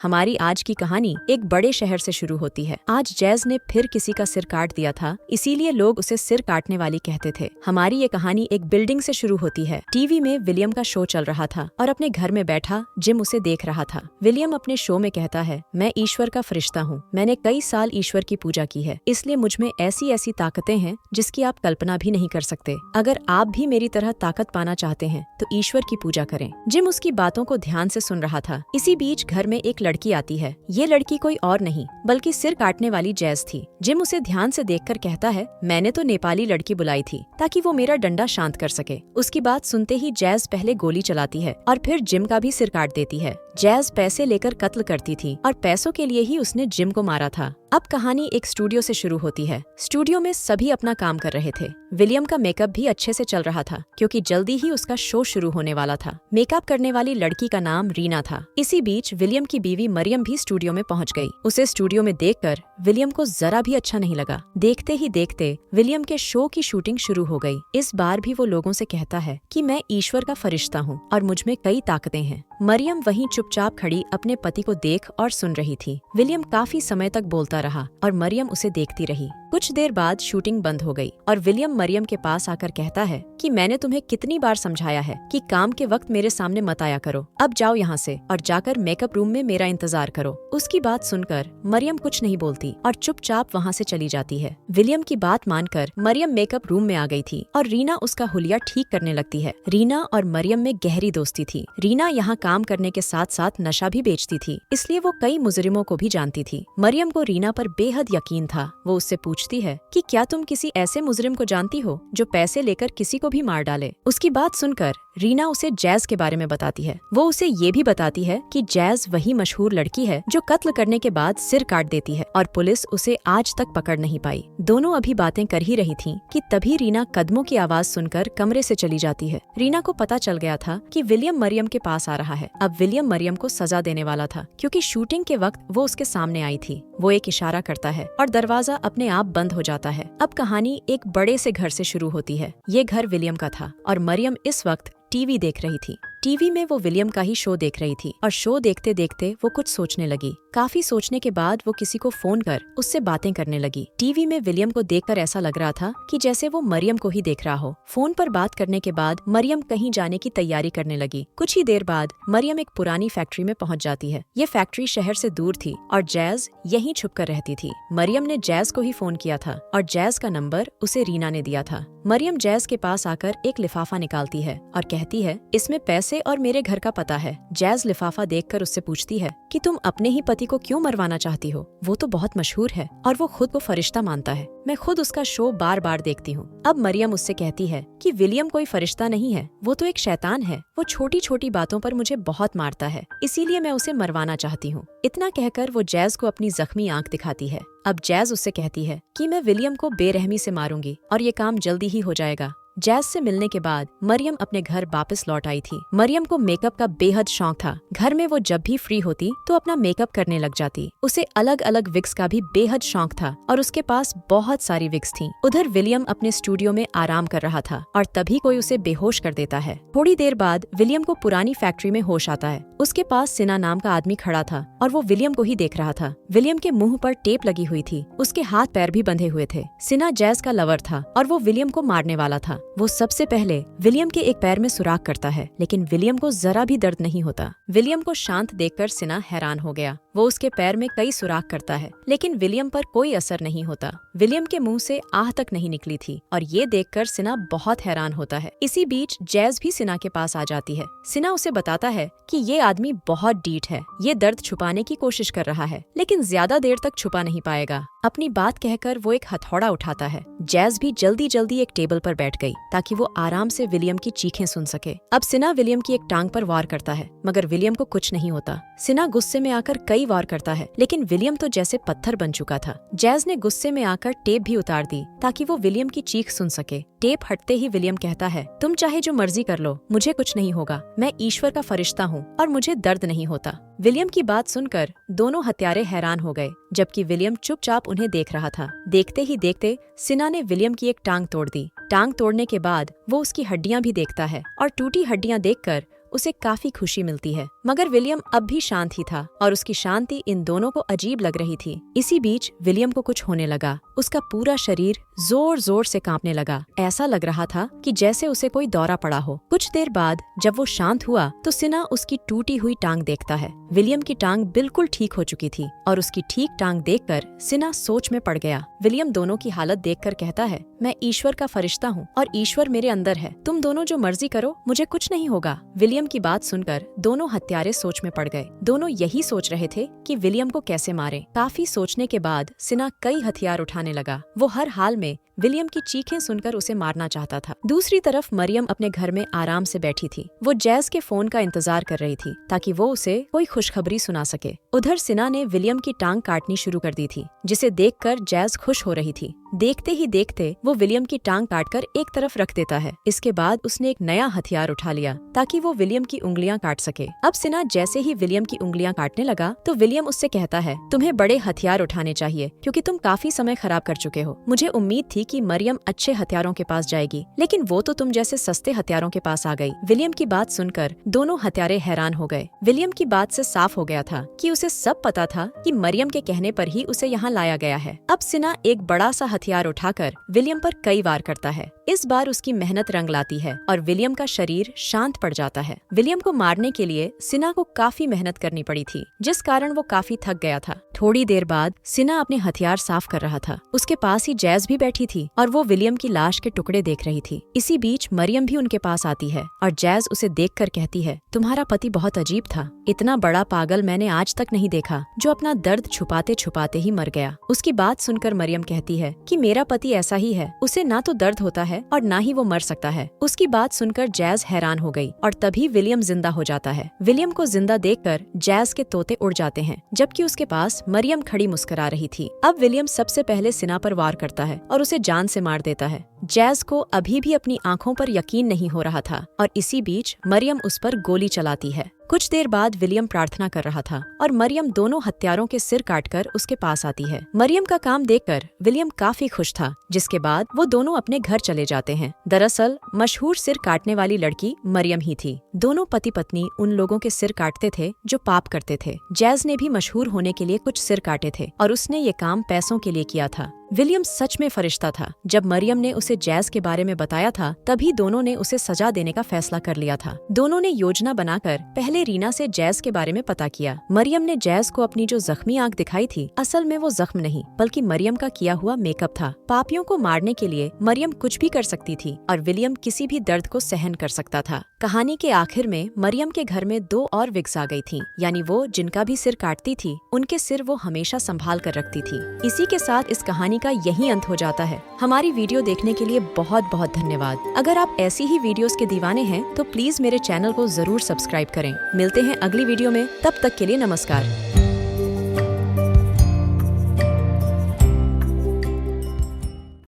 हमारी आज की कहानी एक बड़े शहर से शुरू होती है। आज जैज ने फिर किसी का सिर काट दिया था, इसीलिए लोग उसे सिर काटने वाली कहते थे। हमारी ये कहानी एक बिल्डिंग से शुरू होती है। टीवी में विलियम का शो चल रहा था और अपने घर में बैठा जिम उसे देख रहा था। विलियम अपने शो में कहता है, मैं ईश्वर का फरिश्ता हूँ। मैंने कई साल ईश्वर की पूजा की है, इसलिए मुझ में ऐसी ऐसी ताकतें हैं जिसकी आप कल्पना भी नहीं कर सकते। अगर आप भी मेरी तरह ताकत पाना चाहते हैं तो ईश्वर की पूजा करें। जिम उसकी बातों को ध्यान से सुन रहा था। इसी बीच घर में एक लड़की आती है। ये लड़की कोई और नहीं बल्कि सिर काटने वाली जैज थी। जिम उसे ध्यान से देखकर कहता है, मैंने तो नेपाली लड़की बुलाई थी ताकि वो मेरा डंडा शांत कर सके। उसकी बात सुनते ही जैज पहले गोली चलाती है और फिर जिम का भी सिर काट देती है। जैज पैसे लेकर कत्ल करती थी और पैसों के लिए ही उसने जिम को मारा था। अब कहानी एक स्टूडियो से शुरू होती है। स्टूडियो में सभी अपना काम कर रहे थे। विलियम का मेकअप भी अच्छे से चल रहा था क्योंकि जल्दी ही उसका शो शुरू होने वाला था। मेकअप करने वाली लड़की का नाम रीना था। इसी बीच विलियम की बीवी मरियम भी स्टूडियो में पहुंच गई। उसे स्टूडियो में देखकर विलियम को जरा भी अच्छा नहीं लगा। देखते ही देखते विलियम के शो की शूटिंग शुरू हो गई। इस बार भी वो लोगों से कहता है कि मैं ईश्वर का फरिश्ता हूँ और मुझ में कई ताकतें हैं। मरियम वहीं चुपचाप खड़ी अपने पति को देख और सुन रही थी। विलियम काफी समय तक बोलता रहा और मरियम उसे देखती रही। कुछ देर बाद शूटिंग बंद हो गई और विलियम मरियम के पास आकर कहता है कि मैंने तुम्हें कितनी बार समझाया है कि काम के वक्त मेरे सामने मत आया करो। अब जाओ यहाँ से और जाकर मेकअप रूम में मेरा इंतजार करो। उसकी बात सुनकर मरियम कुछ नहीं बोलती और चुपचाप वहाँ से चली जाती है। विलियम की बात मानकर मरियम मेकअप रूम में आ गई थी और रीना उसका हुलिया ठीक करने लगती है। रीना और मरियम में गहरी दोस्ती थी। रीना यहाँ काम करने के साथ साथ नशा भी बेचती थी, इसलिए वो कई मुजरिमों को भी जानती थी। मरियम को रीना पर बेहद यकीन था। वो उससे पूछती है कि क्या तुम किसी ऐसे मुजरिम को जानती हो जो पैसे लेकर किसी को भी मार डाले। उसकी बात सुनकर रीना उसे जैज के बारे में बताती है। वो उसे ये भी बताती है कि जैज वही मशहूर लड़की है जो कत्ल करने के बाद सिर काट देती है और पुलिस उसे आज तक पकड़ नहीं पाई। दोनों अभी बातें कर ही रही थीं कि तभी रीना कदमों की आवाज सुनकर कमरे से चली जाती है। रीना को पता चल गया था कि विलियम मरियम के पास आ रहा है। अब विलियम मरियम को सजा देने वाला था क्योंकि शूटिंग के वक्त वो उसके सामने आई थी। वो एक इशारा करता है और दरवाजा अपने आप बंद हो जाता है। अब कहानी एक बड़े से घर से शुरू होती है। ये घर विलियम का था और मरियम इस वक्त टीवी देख रही थी। टीवी में वो विलियम का ही शो देख रही थी और शो देखते देखते वो कुछ सोचने लगी। काफी सोचने के बाद वो किसी को फोन कर उससे बातें करने लगी। टीवी में विलियम को देखकर ऐसा लग रहा था कि जैसे वो मरियम को ही देख रहा हो। फोन पर बात करने के बाद मरियम कहीं जाने की तैयारी करने लगी। कुछ ही देर बाद मरियम एक पुरानी फैक्ट्री में पहुंच जाती है। ये फैक्ट्री शहर से दूर थी और जैज यहीं छुप कर रहती थी। मरियम ने जैज को ही फोन किया था और जैज का नंबर उसे रीना ने दिया था। मरियम जैज के पास आकर एक लिफाफा निकालती है और कहती है, इसमें पैसे और मेरे घर का पता है। जैज लिफाफा देखकर उससे पूछती है कि तुम अपने ही पति को क्यों मरवाना चाहती हो? वो तो बहुत मशहूर है और वो खुद को फरिश्ता मानता है। मैं खुद उसका शो बार बार देखती हूँ। अब मरियम उससे कहती है कि विलियम कोई फरिश्ता नहीं है, वो तो एक शैतान है। वो छोटी छोटी बातों पर मुझे बहुत मारता है, इसीलिए मैं उसे मरवाना चाहती हूँ। इतना कहकर वो जैज को अपनी जख्मी आंख दिखाती है। अब जैज उससे कहती है कि मैं विलियम को बेरहमी से मारूंगी और ये काम जल्दी ही हो जाएगा। जैज से मिलने के बाद मरियम अपने घर वापस लौट आई थी। मरियम को मेकअप का बेहद शौक था। घर में वो जब भी फ्री होती तो अपना मेकअप करने लग जाती। उसे अलग अलग विग्स का भी बेहद शौक था और उसके पास बहुत सारी विग्स थीं। उधर विलियम अपने स्टूडियो में आराम कर रहा था और तभी कोई उसे बेहोश कर देता है। थोड़ी देर बाद विलियम को पुरानी फैक्ट्री में होश आता है। उसके पास सिना नाम का आदमी खड़ा था और वो विलियम को ही देख रहा था। विलियम के मुंह पर टेप लगी हुई थी। उसके हाथ पैर भी बंधे हुए थे। सिना जैज का लवर था और वो विलियम को मारने वाला था। वो सबसे पहले विलियम के एक पैर में सुराख करता है, लेकिन विलियम को जरा भी दर्द नहीं होता। विलियम को शांत देखकर सिना हैरान हो गया। वो उसके पैर में कई सुराख करता है, लेकिन विलियम पर कोई असर नहीं होता। विलियम के मुंह से आह तक नहीं निकली थी और ये देखकर सिना बहुत हैरान होता है। इसी बीच जैज भी सिना के पास आ जाती है। सिना उसे बताता है कि ये आदमी बहुत डीठ है। ये दर्द छुपाने की कोशिश कर रहा है, लेकिन ज्यादा देर तक छुपा नहीं पाएगा। अपनी बात कहकर वो एक हथौड़ा उठाता है। जैज भी जल्दी जल्दी एक टेबल पर बैठ गई ताकि वो आराम से विलियम की चीखें सुन सके। अब सिना विलियम की एक टांग पर वार करता है, मगर विलियम को कुछ नहीं होता। सिना गुस्से में आकर कई वार करता है, लेकिन विलियम तो जैसे पत्थर बन चुका था। जैज ने गुस्से में आकर टेप भी उतार दी ताकि वो विलियम की चीख सुन सके। टेप हटते ही विलियम कहता है, तुम चाहे जो मर्जी कर लो, मुझे कुछ नहीं होगा। मैं ईश्वर का फरिश्ता हूँ और मुझे दर्द नहीं होता। विलियम की बात सुनकर दोनों हत्यारे हैरान हो गए, जबकि विलियम चुपचाप उन्हें देख रहा था। देखते ही देखते सिना ने विलियम की एक टांग तोड़ दी। टांग तोड़ने के बाद वो उसकी हड्डियां भी देखता है और टूटी हड्डियां देखकर उसे काफी खुशी मिलती है। मगर विलियम अब भी शांत ही था और उसकी शांति इन दोनों को अजीब लग रही थी। इसी बीच विलियम को कुछ होने लगा। उसका पूरा शरीर जोर जोर से कांपने लगा। ऐसा लग रहा था कि जैसे उसे कोई दौरा पड़ा हो। कुछ देर बाद जब वो शांत हुआ तो सिना उसकी टूटी हुई टांग देखता है। विलियम की टांग बिल्कुल ठीक हो चुकी थी और उसकी ठीक टांग देखकर सिना सोच में पड़ गया। विलियम दोनों की हालत देखकर कहता है, मैं ईश्वर का फरिश्ता हूँ और ईश्वर मेरे अंदर है। तुम दोनों जो मर्जी करो, मुझे कुछ नहीं होगा। विलियम की बात सुनकर दोनों हत्यारे सोच में पड़ गए। दोनों यही सोच रहे थे कि विलियम को कैसे मारें। काफी सोचने के बाद सिना कई हथियार उठाने लगा। वो हर हाल में विलियम की चीखें सुनकर उसे मारना चाहता था। दूसरी तरफ मरियम अपने घर में आराम से बैठी थी। वो जैज के फोन का इंतजार कर रही थी ताकि वो उसे कोई खुशखबरी सुना सके। उधर सिना ने विलियम की टांग काटनी शुरू कर दी थी, जिसे देखकर जैज खुश हो रही थी। देखते ही देखते वो विलियम की टांग काटकर एक तरफ रख देता है। इसके बाद उसने एक नया हथियार उठा लिया ताकि वो विलियम की उंगलियां काट सके। अब सिना जैसे ही विलियम की उंगलियां काटने लगा तो विलियम उससे कहता है, तुम्हें बड़े हथियार उठाने चाहिए क्योंकि तुम काफी समय खराब कर चुके हो। मुझे उम्मीद थी कि मरियम अच्छे हथियारों के पास जाएगी, लेकिन वो तो तुम जैसे सस्ते हथियारों के पास आ गई। विलियम की बात सुनकर दोनों हत्यारे हैरान हो गए। विलियम की बात से साफ हो गया था कि उसे सब पता था कि मरियम के कहने पर ही उसे यहाँ लाया गया है। अब सिना एक बड़ा सा हथियार उठाकर विलियम पर कई वार करता है। इस बार उसकी मेहनत रंग लाती है और विलियम का शरीर शांत पड़ जाता है। विलियम को मारने के लिए सिना को काफी मेहनत करनी पड़ी थी, जिस कारण वो काफी थक गया था। थोड़ी देर बाद सिना अपने हथियार साफ कर रहा था। उसके पास ही जैज भी बैठी थी और वो विलियम की लाश के टुकड़े देख रही थी। इसी बीच मरियम भी उनके पास आती है और जैज उसे देखकर कहती है, तुम्हारा पति बहुत अजीब था। इतना बड़ा पागल मैंने आज तक नहीं देखा जो अपना दर्द छुपाते छुपाते ही मर गया। उसकी बात सुनकर मरियम कहती है कि मेरा पति ऐसा ही है, उसे ना तो दर्द होता है और ना ही वो मर सकता है। उसकी बात सुनकर जैज हैरान हो गई और तभी विलियम जिंदा हो जाता है। विलियम को जिंदा देखकर जैज के तोते उड़ जाते हैं, जबकि उसके पास मरियम खड़ी मुस्कुरा रही थी। अब विलियम सबसे पहले सिना पर वार करता है और उसे जान से मार देता है। जैज को अभी भी अपनी आंखों पर यकीन नहीं हो रहा था और इसी बीच मरियम उस पर गोली चलाती है। कुछ देर बाद विलियम प्रार्थना कर रहा था और मरियम दोनों हत्यारों के सिर काटकर उसके पास आती है। मरियम का काम देखकर विलियम काफी खुश था, जिसके बाद वो दोनों अपने घर चले जाते हैं। दरअसल मशहूर सिर काटने वाली लड़की मरियम ही थी। दोनों पति पत्नी उन लोगों के सिर काटते थे जो पाप करते थे। जैज ने भी मशहूर होने के लिए कुछ सिर काटे थे और उसने ये काम पैसों के लिए किया था। विलियम सच में फरिश्ता था। जब मरियम ने उसे जैज के बारे में बताया था, तभी दोनों ने उसे सजा देने का फैसला कर लिया था। दोनों ने योजना बनाकर पहले रीना से जैज के बारे में पता किया। मरियम ने जैज को अपनी जो जख्मी आंख दिखाई थी, असल में वो जख्म नहीं बल्कि मरियम का किया हुआ मेकअप था। पापियों को मारने के लिए मरियम कुछ भी कर सकती थी और विलियम किसी भी दर्द को सहन कर सकता था। कहानी के आखिर में मरियम के घर में 2 और विग्स आ गई थी, यानी वो जिनका भी सिर काटती थी उनके सिर वो हमेशा संभाल कर रखती थी। इसी के साथ इस कहानी का यही अंत हो जाता है। हमारी वीडियो देखने के लिए बहुत बहुत धन्यवाद। अगर आप ऐसी ही वीडियोस के दीवाने हैं तो प्लीज मेरे चैनल को जरूर सब्सक्राइब करें। मिलते हैं अगली वीडियो में, तब तक के लिए नमस्कार।